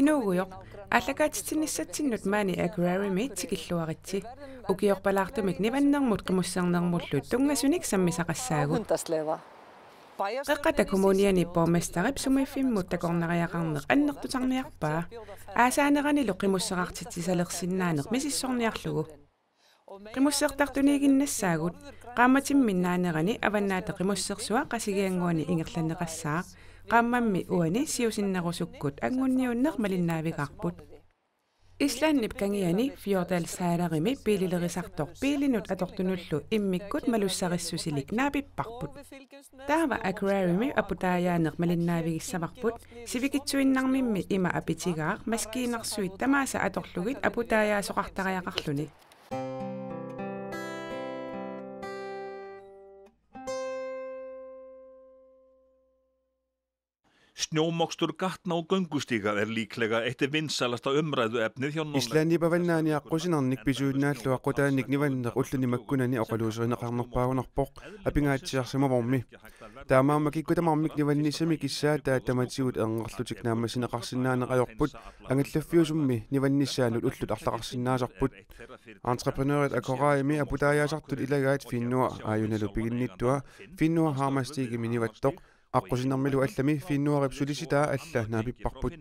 Inuuguyoq аллакаатитсинниссатсиннут маани аквариуми тикиллуаритси укиорпалаартумик ниваннэрмут qimусsernermullut тунгасуник саммисақассаагут qeqqata kommuniani bormestarip sumiffimmut takornariaqarneq annertutарниарпаа аасаанеранилу qimусserartitsisalersиннааneq мисиссорниарлугу qimусsertartuniginnasaagut qaammatимминнаанерани аваннаата qimусsersuа qasigianguani ingерланеqaссаа qaamammi uani siusinnerusukкут ангунниуннер малиннаавигарпут Islandnip kangiani fjordal saalarimi piililerisartor piilinut atortunullu immikкут malussarissusilik naapipparput taava aquariumi aputaajaaneq malinnaavigissavарput sivikitsuinnarmimmi ima apitigaar maskiinersuit tamaasa atorlugit aputaajaasoqartariaqarluni Snjómokstur gatna og göngustíga líklega eitt vinsælasta umræðuefnið hjá Norðurlöndum. Islandi bavannaaniaqqusinarnik pisuunnaallua qutaannik nivanneq ullunimakkunani oqaluuserineqarnerpaagunerpoq apingaatsiarsimavormi. Taamaamma kikkutamarmik nivannissami kissaata tamatigut engerlutik naammasinneqarsinnaaneqajorput angallaffiusummi nivannissaanut ullut arlaqarsinnaasarput. Entrepreneurit akoraimi aputaajaasartut ilagaat finnua aajunalu piginnittua finnua haarmastiigimi nivattoq aqusinermilu allami finnuarip sulisitaa alla naapipparput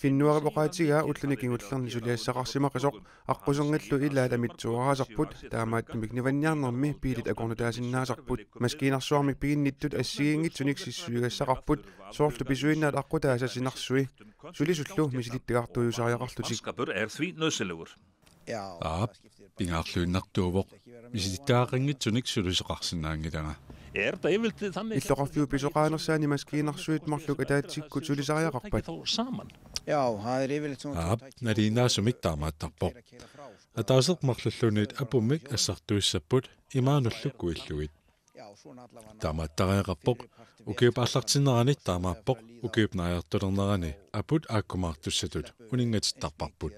finnuarip oqaatigaa ullunikingullерни suliassaqarsimaqisoq aquserngallu ilaat amitsuaraasarput taamaattumik nivanniarnermi piilit akornutaasinnaaserput maskiinarsuarmik piginnittut assigiingitsunik sissuigassaqarput soorlu pisuinnaat aqutaasasinnarsui sulisullu misilittigaartuujusariaqarlutik pingaarluinnartuuvoq misilittaaqinngitsunik suluseqarsinnaangilanga Illoqarfiu pisoqaanersaani maskiinarsuit morluk ataatsikku sulisariaqarpat naliinaasumik taamaattarpoq ataaseqmarlulluniit apumik assartuissapput imaanulluku illuit taamaattariaqarpoq ukiup allartinneranit taamaappoq ukiup naajartulernerani aput aakkumaartussatut uningatittarparput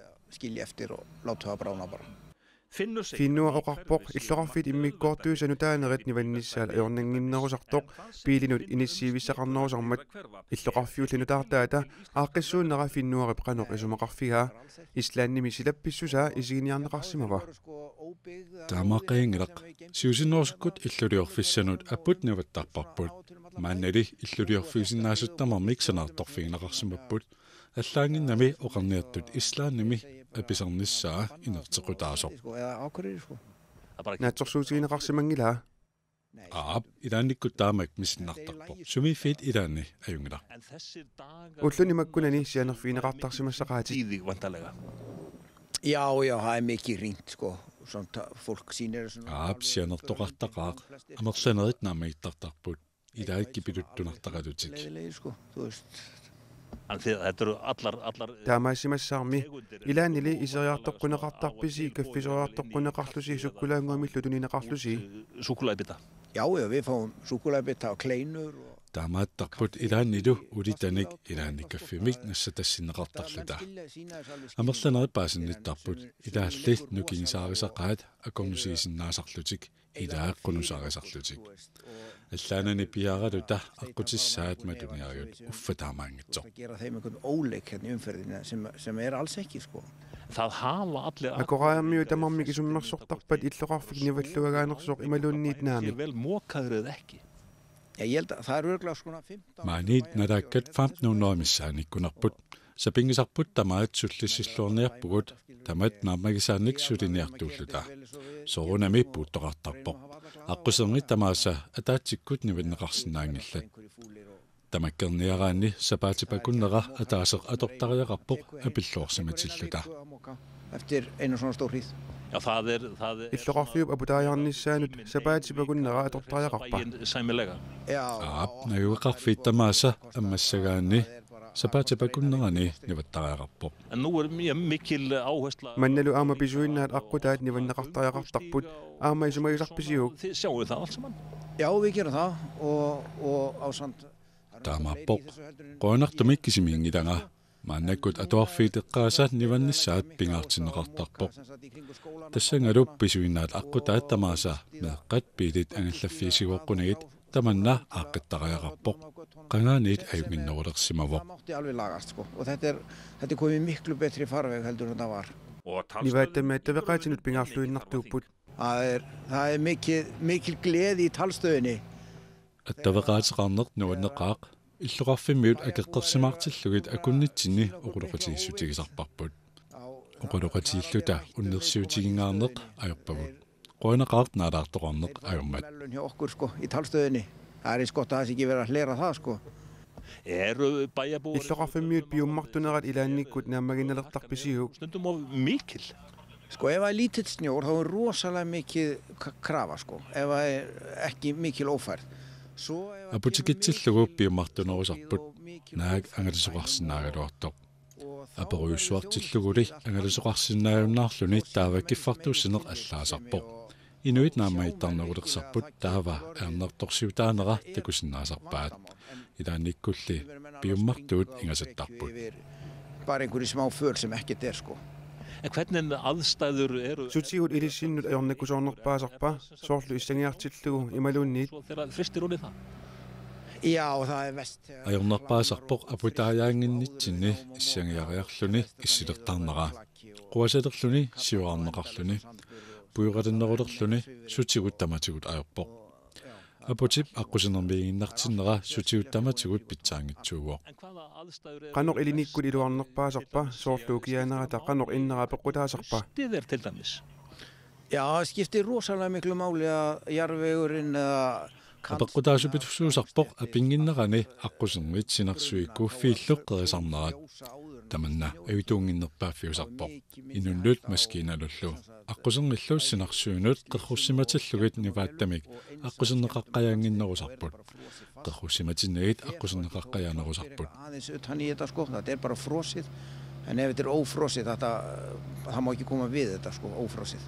Finnua oqarpoq illoqarfit immikkoortuusanu taanerit nivannissaala ajornanginnerusartoq piilinut inissiivissaqarnerusarmat illoqarfiullinu taartaata aaqqissuunnera finnuarip qanoq isumaqarfigaa Islandnimi silappissusaa isiginiarneqarsimava taamaaqqiingilaq siusinnerusukkut illuliorfissanut apput nivattarparput maannali illuliorfiisinnaasuttamarmik sanaartorfiginaqarsimapput аллаангиннами оқарниартут Islandnimi аписарнissaa инертеқутаасоқ наатсорсуутигинеқарсимангилаа илаанниккут таамак мисиннартарпоқ сумиффит илаанни аюнгила уллунимаккунани сианерфиинеқартарсимассақаати Ja, har mycket ringt sko sånt folk siner сианертоқартақаақ амерланерит наамаиттартарпут илааккипилуттунартақалутик таамаасимассаарми илаанили исериартоққунеқартарписи каффисериартоққунеқарлуси суккулаангуамиллу тунинеқарлуси chokolabita. Ja, vi får chokolabita og kleiner. таамааттарпут илааннилу улитаник илаанниккаффимик нассатассинеқартарлута амерланерит паасинниттарпут илаалли нукигисаарисақаат акорнусигисиннаасарлутик илааққунусаарисарлутик аллаанани пиаралута аққутиссаат матуниариут уффатаамаангитсо акорааммиу тамармик исуммерсортарпат иллоқарфик ниваллуагааnersuq ималуунниит наами маанит налааккат 1500 миссааниккунарпут сапингисарпут тамаат суллиссиллуорниарпугут тамат наамагисааник сулиниартууллута сорунами пууттоқартарпоқ аққусерни тамааса атаатсиккут ниваннеқарсинаангиллат тамаккерниараанни сапаатипакуннера атаасеқ атортариақарпоқ апиллуорсиматиллута иллоқарфиуп апутаажарнissaanут сапаатипакуннера атортариақарпа нагуеқарфит тамааса аммассагаанни сапаатипакуннерани ниваттариақарпоқ манналу аама писуиннаат аққутаат ниваннеқартариақартарпут аама исумагисарписиук таамааппоқ qoanartumik kisimiingilanga мааннаккут атуарфиит эққаасаат ниваннissaат пингаартиннеқартарпоқ тассангалуп писуиннаат аққутаат тамааса меэққат пилит ангаллаффиисигуоққунагит tamanna aaqittariaqarpoq qangaaniit ayunginnerulersimavoq mátti alveg lagast sko og þetta komið miklu betri farveg heldur en það var. Nivaattamaattaveqaatinut pingaarluinnartuupput. Það mikil gleði í talstöðinni. Attavaqaatiqarneq nuanneqaaq иллуqarfimmiut akeqqersimaartillugit akunnitsinni oquluqatigissuutigisarparput oquluqatiilluta unnersiutigingaarneq ajorpavut qoinaqaart naalaartoqarneq ajummat hjá okkur sko í talstöðinni. Það eins gott að það sé ekki verið að hlera það sko. Illuqarfimmiut piummartunerat ilaannikkut naammaginnalertarpisiu. Stundum of mikil. Sko ef það er lítill snjór þá er rosalega mikið krafa sko. Ef það er ekki mikil ófærð. Aputikitsillugu piummartunerusarput naag angalisuqarsinnaagaluartoq aperuussuartilluguli angalisuqarsinnaajunnaarluni taavakiffartuussineq allaasarpoq inuit naammaittarnerulersarput taava aarnertorsiutaanera takusinnaasarpaat ilaannikkulli piummartuut ingasattarput bara einhverju smá föl sem ekkert sko. En hvernig aðstæður eru Sutigut ilissinnut ajornakkusoornerpaasarpa soorlu issangiartillugu imalunniit þegar fristir onni það? Já, það er vest. ajornerpaasarpoq aputaajaanginnitsinni issangiariarluni issilertarnera quasalerluni siuarneqarluni puiqalinnerulerluni sutigut tamatigut ajorpoq aputip aqusinermiiginnartinnera sutigut tamatigut pitsaangitsuugoq qanoq ilinikkut iluarnerpaasarpa soorlu kianerata qanoq innera peqqutaasarpa Stiðir til dæmis. Já, það skiptir rosalega miklu máli að jarðvegurinn апеққутаасупитсуусарпоқ апингиннерани аққусермит синерсуиккуффииллоққерисарнерат таманна авитуунгиннерпааффиусарпоқ инунлут маскиналуллу аққусерниллу синарсуунут қерруссиматиллугит нивааттамик аққусернеқаққаяангиннерусарпут қерруссиматиннагит аққусернеқаққаяанерусарпут utan í þetta sko, þetta er bara frosið en ef þetta er ófrosið það má ekki koma við þetta sko, ófrosið.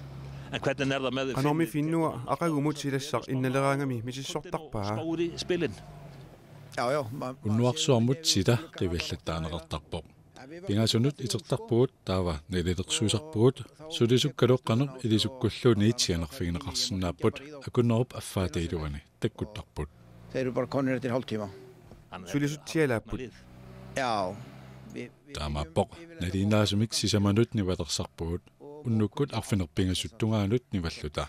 En hvernig það með qanormi finnua aqagumut silassaq innaleraangami misissortarpaa stóri spilin? Já. уннуарсуармут сита қивиллаттаанеқартарпоқ пингаасунут итертарпугут таава нилилерсуусарпугут сулисуккалоққанер илисуккуллуни итсианерфигинеқарсинааппут акуннеруп аффаатаилуани таккуттарпут Þeir eru bara konir eftir hálftíma. sulisutialaapпут Já. таамааппоқ налинаасумик сисаманут нивалерсарпугут уннуккут арфинерпингассуттунгаанут ниваллута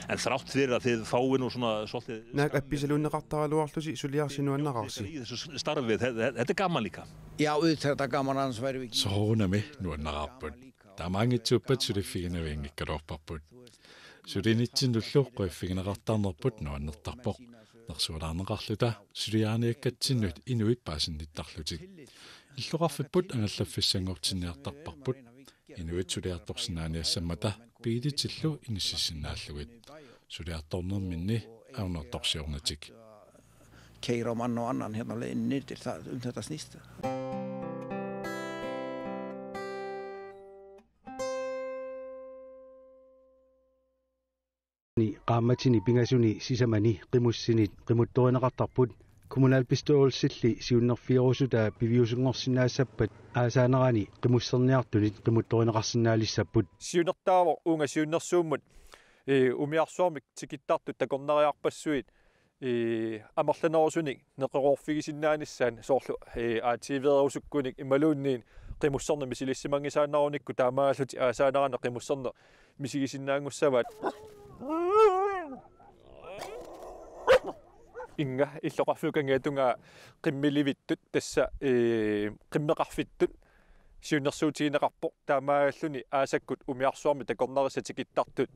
En þrátt fyrir að þið fáið nú svona svolítið naak appisalunneqartaraluarlusi suliarsinuannaqarsi í þessu starfið, þetta er gaman líka. Já, auðvitað þetta gaman annars væri við ekki. soorunami nuannaqarput таамаангитсууппат сулиффигинавингиккалуарпарпут сулинитсиннуллу қуиффигинеқартарнерпут нуаннертарпоқ нерсуалаарнеқарлута сулиааниаккатсиннут инуит паасинниттарлутик иллуқарфиппут ангаллаффиссангортинниартарпарпут инуит сулиарторсинааниассаммата пиилитиллу иниссиссиннааллугит сулиарторнерминни аунерторсиорнатик Keyra mann og annan hérna á leiðinni niður það þetta snýst. Qaamatini pingasuni sisamani qimussinit qimuttorineqartarput kommunalpistoolsilli siunnerfiirusuta piviusungorsinaassappat aasaanerani qimusserniartunit qimuttorineqarsinnaalissapput siunertaavo unga siunnersuummut umiarsuarmik tikittartut takornariarpassuit amerlanerusunik neqerorfigisinnaanissaan soorlu aatiiveerusukkunik imaluunniin qimusserna misilissimangisaannarunikku taamaalluti aasaanerana qimusserna misigisinnaangussavaat inga illoqarfukangatunga qimmilivittut tassa qimmeqarfittut siunnersuutigineqarpoq taamaalluni aasakkut umiarsuarmi takornarissatikittartut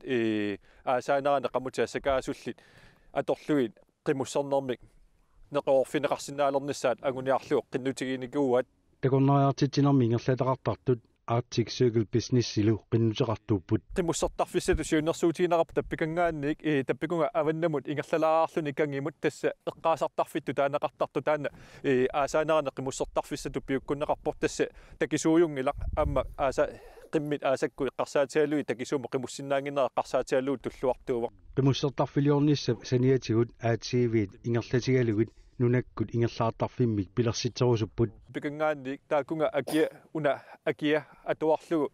aasaanerana qamutiassakaasullit atorluit qimussernermik neqorfineqarsinnaalernissaat anguniarluuq qinnutigiinikuuat takornariartitinermi ingerlataqartartut Arctic Circle Business ilu qinnuteqartuupput qimussertarfissatu siunnersuutigineqarp tappikangaannik tappikunga avannamut ingerlalaarluni kangimut tassa eqqaasartarfittu taanaqartartu taanna aasaanarana qimussertarfissatu piukkunneqarpor tassa takisuujungilaq amma aasa qimmit aasakku iqqarsaatialui takisuumo qimussinnaanginnera eqqarsaatialuu tulluartuuva qimussertarfiliornissa saniatigut aatiivit ingerlatigalugut nunakkut ingerlaartarfimmik pilersitserusupput pikangaannik taakunga akia atuarlugu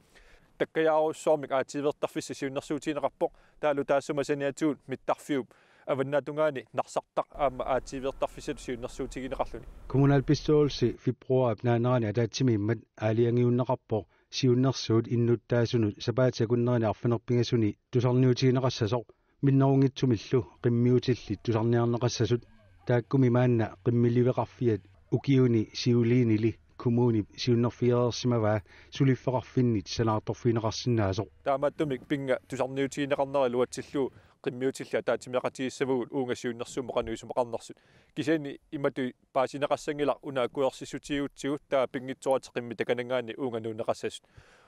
takkajaaruussuarmik aatiivertarfissa siunnersuutigineqarpoq taalu taassuma saniatuut mittarfiup аваннаатунгаани нарсартақ аама аативертарфисат сиуннэрсуутигинеқарлуни Kommunal beståelse februar naanarani ataatsimimmat aaliangiunneqarpo siunnersuut innuttaasunut sapaatakunnerani arfanerpingasuni tusarniutigineqassasoq minnerungitsumillu qimmiutillit tusarniarneqassasut taakkumi maanna qimmiliveqarfiat ukiuni siuliinili kommuni siunnerfiareersimavaa suliffaqarfinnit sanaartorfiineqarsinnaasoq таамааттумик пинга тусарниутигинеқарнери луатсиллуу qimmiutillia taatimiaqatigissavugut uungasiunnersummaqanuisumaqarnersut kisani imatu paasineqassangila una kuersissutiigutsigut taa pingitsuat qimmi takanangaani uunganuuneqassasut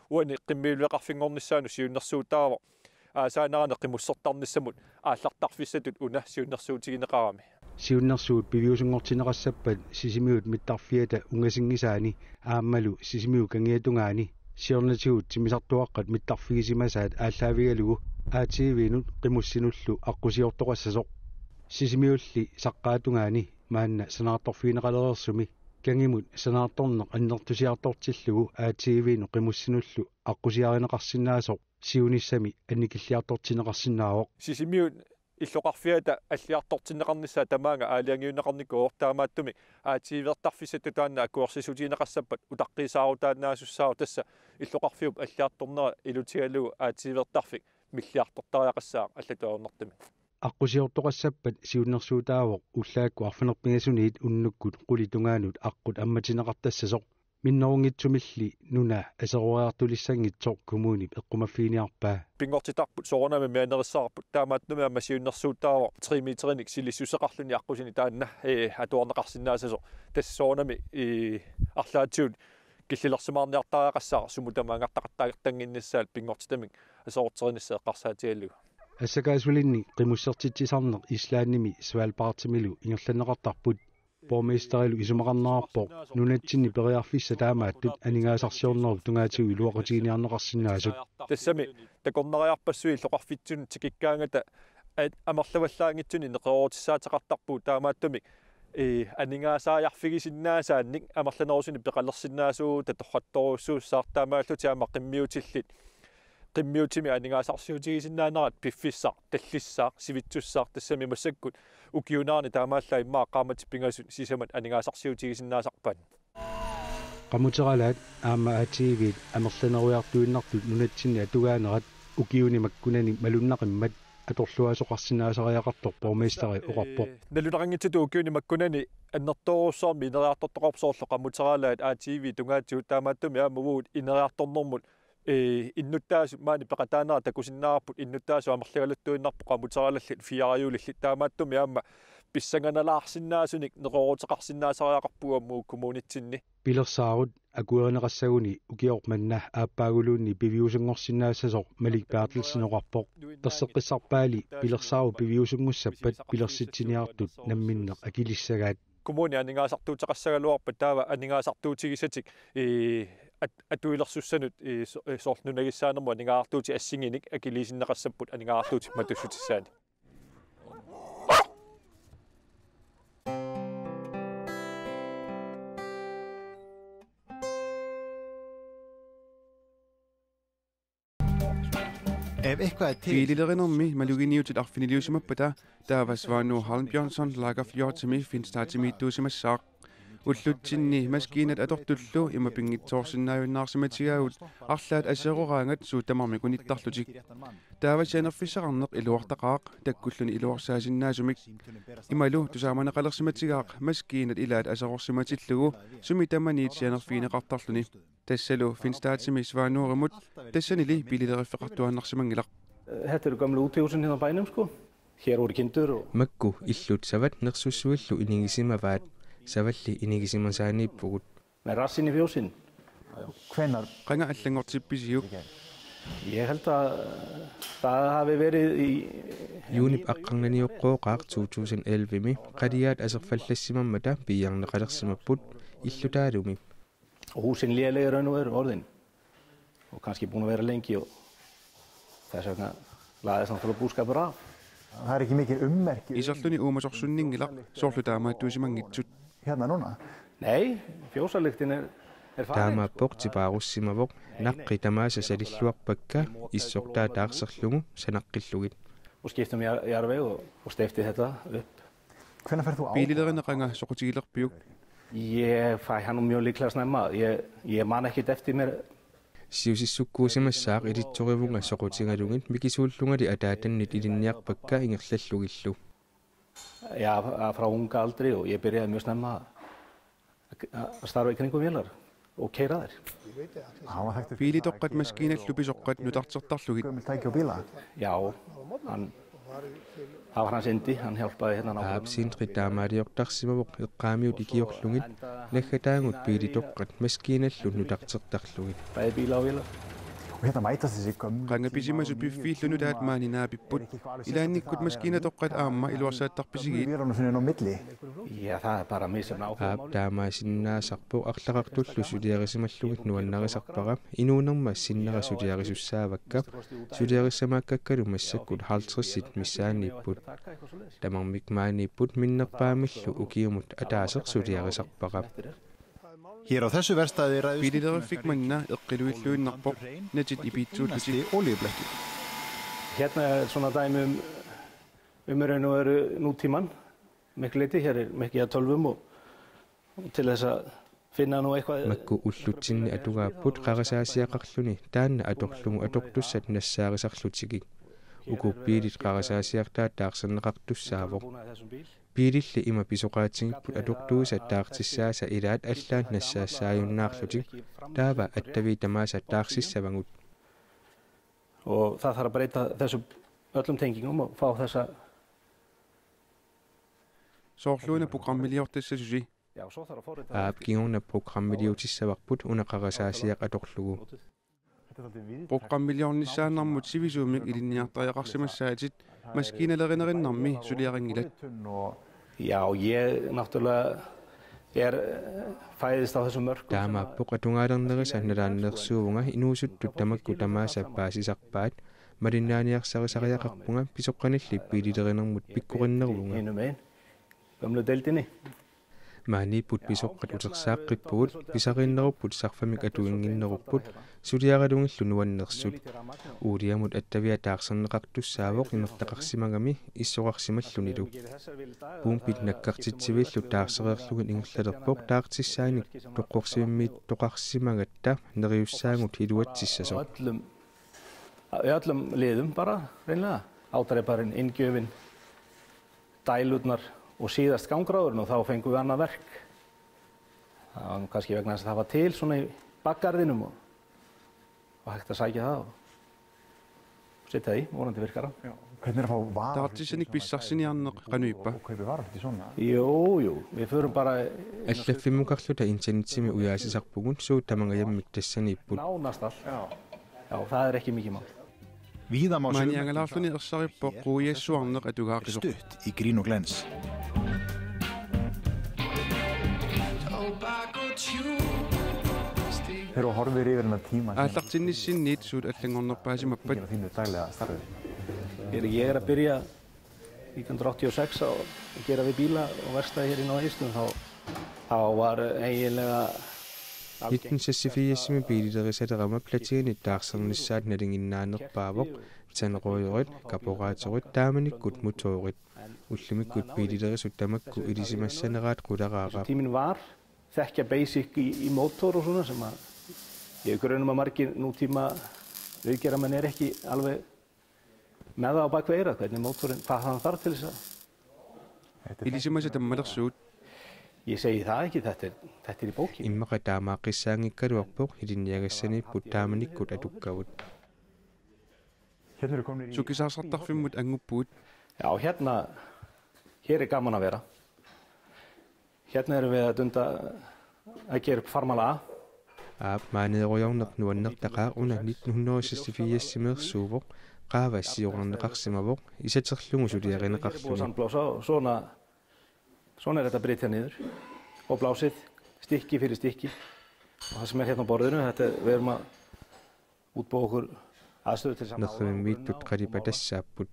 uani qimmiilueqarfingornissaanu siunnersuutaava aasaanarane qimussertarnissamut aallartarfissatut una siunnersuutigineqarami siunnersuut piviusungortineqassappat sisimiut mittarfiata ungasingisaani aammalu sisimiu kangiatungaani siornatigut timisartuaqqat mittarfigisimasaat ааllaavigalugu aatiiviinut qimussinullu aqqusiortoqassasoq sisimiulli saqqaatungaani maanna sanaartorfiineqalereersumi kangimut sanaartorneq annertusiartortillugu aatiiviinu qimussinullu aqqusiarineqarsinnaasoq siunissami annikilliartortineqarsinnaawoq sisimiut иллоқарфиата аллиартортиннеқарнissaa тамаанга аалиангиунеқарникоо таамааттуми аативертарфиссату таанна акуарсисутиинеқассаппат утаққисаарутаанаасуссаау тасса иллоқарфиуп аллиарторнера илутигалугу аативертарфик миллиартортариақассаа аллатуарнартами аққусиортоқассаппат сиуннэрсуутаавоқ уллаакку арфанерпигасуниит уннуккут қулитунгаанут аққут амматинеқартассасоқ миннерунгитсумилли нуна асеруаартулиссангитсоқ коммунип эққумаффиниарпаа пингортитарпут соорнами мианерissаарпут таамааттуми амма сиуннэрсуутаава 3 метрник силиссусеқарлуни аққусини таанна атуарнеқарсинаасасоқ тассоорнами арлаатиут киллилерсимаарниартариақассаа сумутамаангартақаттаагертангиннассаат пингортитамик асоортериниссаа эққарсаатигаллугу ассакаасулинни қимуссертитсисарнеқ ислаанними свалпаартимилу ингерланеқартарпут borgmesteril isumaqarnerarpoq nunatsinni periarfissa taamaаттut aningaasarsiornerup tungaatigu iluaqutiginearneqarsinnaasut тассами такорнериарпассуи лоқарфитсун тикиккаангата амерлаваллаангитсуни неқеруутиссаатеқартарпуу таамааттуми анингаасааярфигисиннаасаанник амерланерусуни пеқалерсиннаасуу таторратторуссууссаартаамааллути аама қиммиутиллит qimmiutimi aningaasarsiutigisinnaaneraat piffissaq tallissaq sivitsussaq tassami massakgut ukiunaarni taamaalla immaa qaamati pingasut sisamat aningaasarsiutigisinnaasarpan qamuteralaat aama aatiivit amerlaneruiartuinnartut nunatsinni atugaanerat ukiuni makkunani malunnaqimmat atorluasoqarsinnaasariaqartor borgmesteri oqarpoq nalunarangitsatu ukiuni makkunani annertorussarmi ineriartortoqarpsoorlu qamuteralaat aatiivi tungaatigut taamaattumi aamuguut ineriartornermut иннуттаасу маани пеқатаанера такусиннаарпут иннуттаасу амерлагалуттуиннарпу qamuteralallit фиариулилли таамааттуми аама писсанганалаарсиннаасуник неқорутеқарсиннаасариақарпуаммуу коммунитсинни пилерсаарут акуеринеқассагуни укиорпманна ааппаагулуунни пивиусунгорсиннаассасоқ малик паартилсинеқарпоқ персеққиссарпаали пилерсаару пивиусунгуссаппат пилерситсиниартут намминнеқ акилиссагаат коммуни анингаасартуутеқассагалуарпат таава анингаасартуутигисатик атуилерсуссанут соорлнунагиссаанерму анингаартуути ассигиник акилисиннеқассаппут анингаартуути матуссутиссаани Fiililerinermi maluginiutit arfiniliusimappata taavasvaanu Halmbjørnsson lagerfjortimi finstaatimiittuusimassaaq ullutsinni maskiinat atortullu imapingitsoorsinnaajunnaarsimatigagut arlaat aseroraangat suutamarmi kunittarlutik taavasianerfissaqarneq iluartaqaaq takkulluni iluarsaasinnaasumik imalu tusaamaneqalersimatigaaq maskiinat ilaat aserorsimatillugu sumitamaniitsianerfiineqartarluni tassalu finstaatimi svaanuurimut tassanili pilileriffeqartuannarsimangilaq Þetta eru gamlu útihúsin hérna á bænum sko. Hér voru kindur og Makku illut savat nersussuillu inigisimavaat savalli inigisimasaaniippugut. Með rassinn í fjósinn. Hvenær qanga allangortippisiuk Ég held að það hafi verið í Junip aqqarnaniuqqooqaaq 2011mi qadiyaat aserfallassimammata piarneqalersimapput illutaalumi. Og húsin léleg raun og veru orðin. Og kannski búin að vera lengi og þess vegna laðist náttúrulega búskapur af. Það ekki mikið ummerki. Isorluni uumasorsunningilaq soorlutaamaattuusimangitsut. Hérna núna? Nei, fjósalyktin er farin. Taamaappoq tipaarussimavuq naqqi tamaasa salilluarpakka issortaa taarserlugu sanaqqillugit. og skiftum jarðveg og steypti þetta upp. Hvenær ferð þú á? Biililerinaqqanga soqutigilerpiuk. Ég fæ hann mjög líklega snemma. Ég man ekkert eftir mér. Siusissukkuusimassaaq ilitsorivunga soqutingalungit mikisuullungati ataatannit ilinniarpakka ingerlallugillu. Ja, frá unga aldri og ég byrjaði mjög snemma að starfa í kringum vélar og keyra þær. Biilitoqqat maskiinallupi soqqat nutartertarlugit. Tæki og bíla? Já, það var hans indi, hann hjálpaði hérna nákvæmlega. Aapsiintri taamaaliortarsimavoq eqqaamiut ikiorlungit laggataangut biilitoqqat maskiinallu nutartertarlugit. Bæði bíla og vélar. Og hérna mætast þessi gömlu. Qangapisimmasut piffiillunu taat maaninaappipput ilaannikkut maskiinatoqqat aamma iluarsaattarpisigit. Vélunum sinni á milli. Ja, það bara misjafn áhugamál. Aap taamaasinnaasarpu арлaqartullu suliarisimallugit nuannarisarpaqa inuunerma sinnarasuliarissussaavakka suliarissamaakkalu massakkut 50 missaaniipput tamarmik maaniipput minnerpaamillu ukiumut ataaser suliarisarpaqa. Hér á þessu verkstæði ræðust Biililerifik manna eqqiluilluinnerpoq natit ipiitsuulluti olíublekkir. Hérna svona dæmi raun og veru nútíman miklu leyti. Hér mikið af tölvum og til þess að finna nú eitthvað. Makku ullutsinni atugaaput qarasaasiaqarluni taanna atorlugu atortussat nassaarisarlutigik ukuppiilit qarasaasiartaa taarsanneqartussaavoq. Biililli ima pisoqaatingipput atortuusa taartissaasa ilaat allaat nassaassaajunnаарlutik taava attavi tamaasa taarsissavangut. Og það þarf að breyta þessum öllum tengingum og fá þessa. Soorluuna programmiliortassasusi. Aap kingorna programmiliutissavaqput unaqarasaasiaq atorlugu. Programmiliornissaanarmut sivisuumik ilinniartariaqarsimassaatit maskiinalerinerinnermi suliaringilat. Já, ég náttúrulega fæðist á þessum mörkum. Taamaappoq atungaalernerisa nalaannersuuvunga inuusuttut tamakku tamaasappaasisarpaat malinnaaniarsarisaриақарпунга писоққаналли пилилеринермут пиккориннервунга инумeen gamlu deildinni мааниппут писоққат утерсааққиппугут писариннеруппут сарфамик атуингиннеруппут сулиагалунгиллу нуаннерсут уулиамут аттавиа таарсернеқартуссаавоқ инертақарсимагами иссоқарсималлунилу пумпит наккартитсивиллу таарсереерлугин ингерлалерпоқ таартиссааник тоққорсимиммиит тоқарсимагатта нериуссаангут хилуатсиссасо öllum liðum bara reynilega átariparinn inngjöfin dælurnar og síðast gangráðurinn og þá fengum við annað verk. Það var kannski vegna þess að það var til svona í bakgarðinum og hægt að sækja það og setja því, vonandi virkar hann. Hvernig að fá varar? Taartissanik pissarsinniarneq qanuippa. Og kaupi varar til svona? Jú, við förum bara аллаффиммукарлута интернетсими уяасисарпугун суутамангаяммик тассанииппут nánast allt. Já, það ekki mikið mál. Víða má Maaniangalаарluni ersarippoq quuiassuarneq atugaaqisuq. stutt í grín og glens. Þegar þú horfir yfir hennar tíma Aallartinnissinniit suut allangornerpaasimappat. á þínu daglega starfi. Ég að byrja 1986 að gera við bíla og verkstæði hér í Norðeistum þá var eiginlega 1964 biililerisateraama platiginit taarsernissaat nalinginnaanerpaavoq taneroiurit kaporaatorit taamanikkut mutoorit ullimikkut biililerisut tamakku ilisimassaneraat qularaaqaaq. Tíminn var þekkja basic í mótor og svona sem að ég grunum að margir nútíma viðgerðarmenn ekki alveg með það á bakvið eyrað hvernig mótorinn hvað hann þarf til þess að. Ilisimassa tammalersuut. Ég segi það ekki, þetta í bókin. Immaqa taamaaqissaangikkaluarpoq ilinniagassaniipput taamanikkut atukkavut. Sukisaarsartarfimmut anguppuut. Já, hér gaman að vera. Hérna erum við að dunda að gera upp farmala A. Aap maaneerujorneq nuannertaqaaq una 1964 qaavassiornerneqarsimavoq isaterlungu suliarineqarluni. Sandblása og svona þetta breytja niður og blásið stykki fyrir stykki. Og það sem hérna á borðinu, við erum að útbúa okkur aðstöðu til saman. Nerrimiittut qalipatassaapput.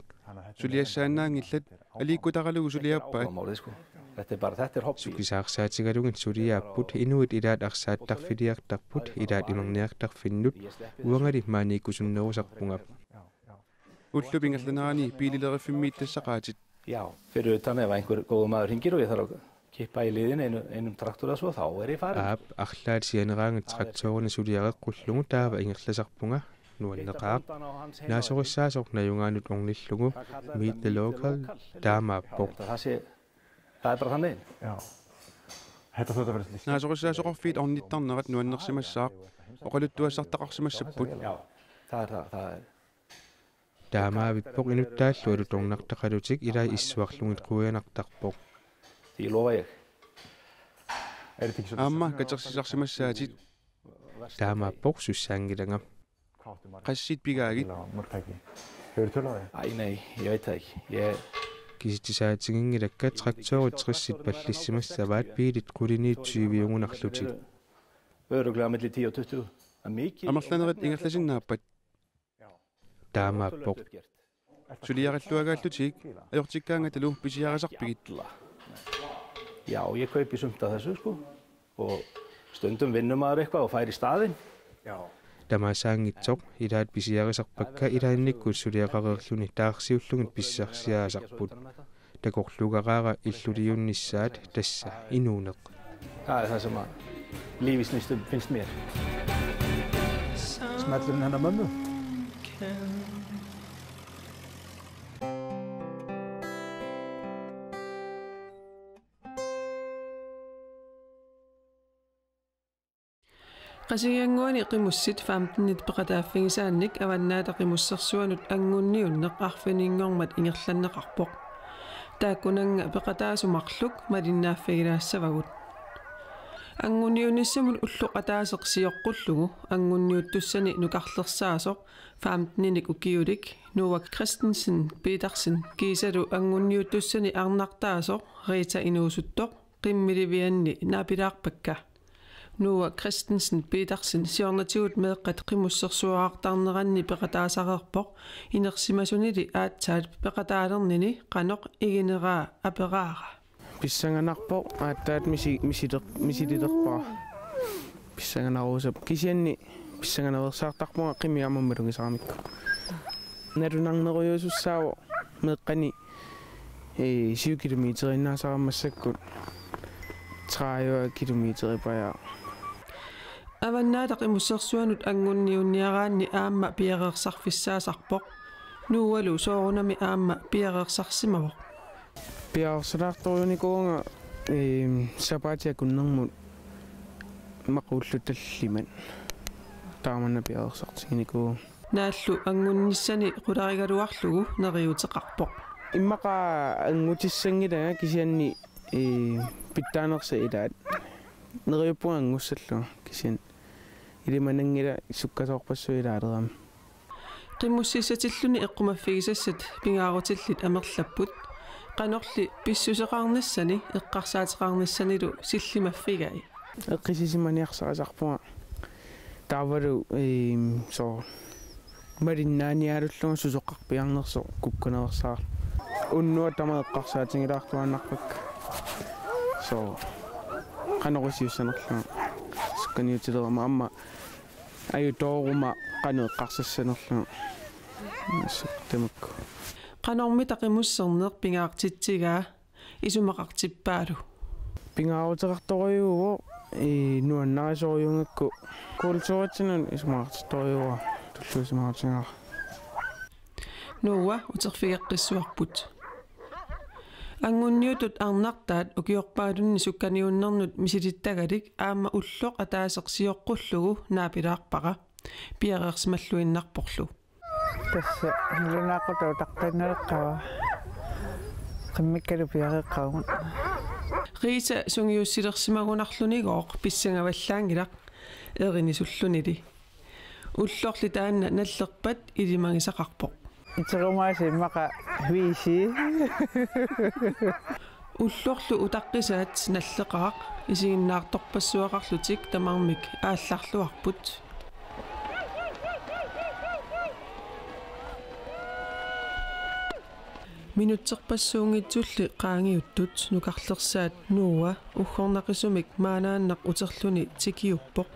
Suliassaannaangillat aliikkutaralugu suliappaat. Þetta hobby. Sukisaarsaatigallugin suliaapput inuit ilaat arsaattarfiliartarput ilaat imerniartarfinnut uangari maaniikkusunnerusarpungap. Ullupingallanarani piililerifimmiittassaqaatit. Já, fyrir utan ef einhver góður maður hringir og ég þarf að kippa í liðin einum traktora svo þá ég farin. Aap arlaat sianeraangat traktorerne suliareqqullugu taava ingerlasarpunga nuanneqaaq naasorissaasoq najungaanut ornillugu meet the local taamaappoq. Það bara þannig. Já. Þetta þurft að vera slíkt. Naasorissaasoqorfiit ornittarnerat nuannersimassaaq oqaluttuassartaqarsimassapput. Já, það er. Taamaavippoq inuttaallualu tornartaqalutik ilaa issuarlungit kuianartarpoq. Det lover jeg. Amma katersisaarsimassaatit taamaappoq sussaangilanga. Qassit pigaagit. Ej, nej, jeg ved det ikke. Kisitisaatigiнгilakka traktorit trissit pallissimassavaat piilit quliniitsuiviungunarlutik. Øregler mellem 10 og 20. Amerlanerit ingerlasinnaappat. Taamaappoq. Suliaralluagaallutik ajortikkaangatalu pisiarasarpigit. Já, ég kaupi sumt af þessu sko og stundum vinnur maður eitthvað og fær í staðinn. Já. Tamasaangitsoq ilaat pisiarisarpakka ilaannikkut suliaqareerluni taarsiullungit pissarsiaasarput. Takorlugaraara illuliunnissaat tassa inuuneq. Það er það sem að lífi snýst finnst mér. Smellurinn hennar mömmu. Qasigianguani qimussit 15 peqataaffigisaannik avannaata qimussersuanut angunniunneq arfiniingormat ingerlanneqarpoq. Taakkunanga peqataasumarluk malinnaaffigilaassavagut. Angunniunissamut ulluqataaseq siyoqqullugu angunniuttussani nukarlersaasoq 15-nik ukiulik Noah Christensen Petersen kiisalu angunniuttussani arnartaasoq Rita inuusuttoq qimmilivianni naapilaarpakka. Noah Christensen Petersen siornatigut meeqqat qimussersuaartarneranni peqataasaqerpoq inersimasunili aatsaat peqataalernini qanoq igineraa aperaara. Pissanganarpoq aattaat misililerpaa. Pissanganaruusap kisianni pissanganersaartarpunga qimiarmammalungisaaramikku. Narunarnerujuusussaawo meeqqani 7 kilometer innaasaramassakkut 30 kilometer pajaa. Avannaata qimussersuanut angunniunniaraanni aamma piareersarfissaasarpoq nuualu soorunami aamma piareersarsimavoq. Piarersalaartorunikuunga sapaatiakunnermut maqullutalliman taamanna piareersartiginikuu. Naallu angunnissani qularigaluarlugu neriuteqarpoq. Immaqa angutissangilaa kisianni pittaanersa ilaat neriuppuangussallu kisian ilimanangila sukkasoorpassuilaalerama. Qimussisatilluni eqqumaffigisassat pingaarutillit amerlapput qanorli pissuseqarnassani eqqarsaateqarnassanilu sillimaffigai. Eqqisisimaniarsarasarpunga taavalu so marinnaaniaalulluga susoqqarpiarnerso kukkunersaar unnua tama eqqarsaatingilaartuannarpakka so qanorisiussanerluga sukkaniutilerama amma ajutooruma qaneeqqarsassanerluga suktamakku qanormi taqimusserneq pingaartitsigaa isumaqartippaalu pingaaruteqartoriuuvo nuannarisooriungakku kultuuratsinun isumaqartitoriuva tulluusimaqartingaa nuua uterfigeqqissuarput angunniutut arnartaat ukiorpaalunni sukkaniunnernut misilittagalik aamma ulloq ataaseqsiyoqqullugu naapilaarpaqa piareersimalluinnarporlu tassa lunaaqutau taqqinnereqqava qimmikkalu piareeqqagun Rita sungiussilersimagunarlunigooq pissangavallaangilaq erinisullunili ullorli taanna nallerpat ilimangisaqarpoq iterumaasi maqa viisi ullorlu utaqqisaat nalleqaaq isiginnaartorpassuaqarlutik tamarmik aallarluarput minutserpassuungitsulli qaangiuttut nukarlersaat nuua uggornaqisumik maanaannaq uterluni tikiuppoq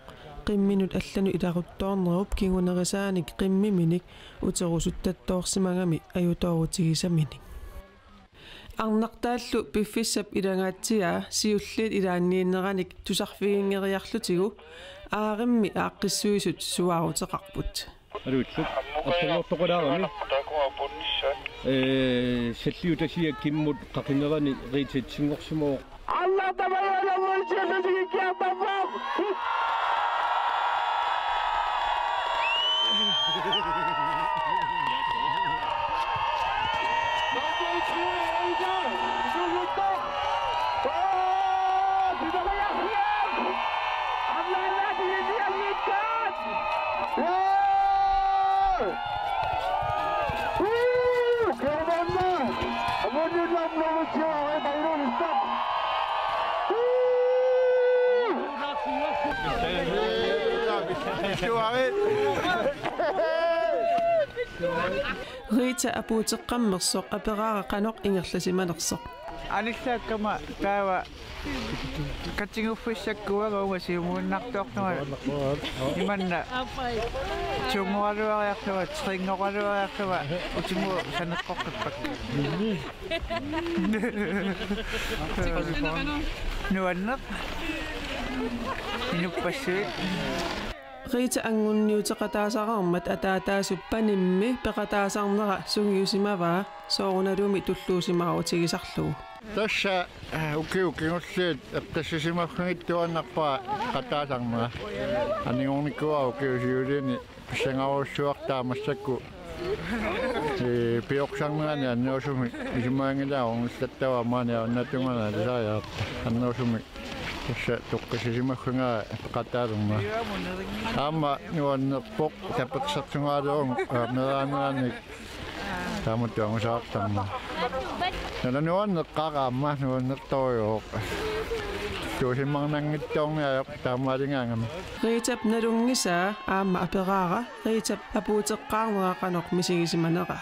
qimminut allanu ilaruttoornerup kingunerisaanik qimmiminik uterusuttattoorsimangami ajutoorutigisaminik арнартааллу пиффиссап илангааtsiаа сиуллиит илааннииннераник тусарфигингериарлутигу ааримми ааққиссуисут суаарутеқарпут алуутсуп ассаллортоқулаарами саллиутасиа киммут қақинерани ритситсингорсимоо алла табаяла мулчеллутиги киаппаффам Rita apuuteqqammersoq aperaara qanoq ingerlasimanersoq Алиссааккама таава катсигуффиссаккуагауга сиумууннартуартуга иманна чунгуалуариартуга трингоқалуариартуга утиму санеққоққиппак нуаннеқ инуппассуит Rita angunniuteqataasaqarmat ataataasuppanimmi peqataasarnera sungiusimavaa soorunalumi tulluusimaarutigisarlugu Tässä ukiukiulliit eqqassisimaffangittuannarpaa qataasarnera aniornikua ukiusiulini pissangaruussuartaamassakku piorsannerani annuusumi isimaangilaaornussattava maani annatungana lisaayaarta annuusumi tässä tuqqassisimaffanga qataalumma aamma nuannerpoq tapeqsartungaaluung meraaneranik taamuttuangusaartarma nala nuanneqqaraamma nuannertoriuoq tuusimmarnangittoorniajoq taamaalingaangami Rita nalungisaa aamma aperaara Rita apuuteqqaarnera qanoq misigisimanera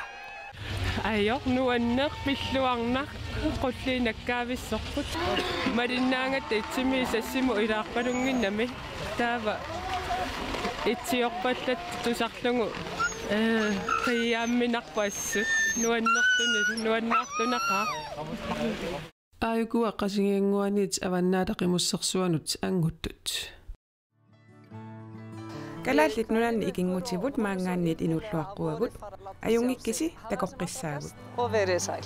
Ajok nuanneq pilluarnaq qulliinakkaavissorput malinnaangat itsimi sassimu ilaarpalunginnami taava itsiorpallat tusarlungu qiyaamminarpassut nuannaartunaqa Aayukua qasingianguanit avannaataqimussersuanut anguttut Kalaallit nunanni ikingutibut maangaanniit inulluaqquagut ajungikkisi takoqqissaagut Overesal.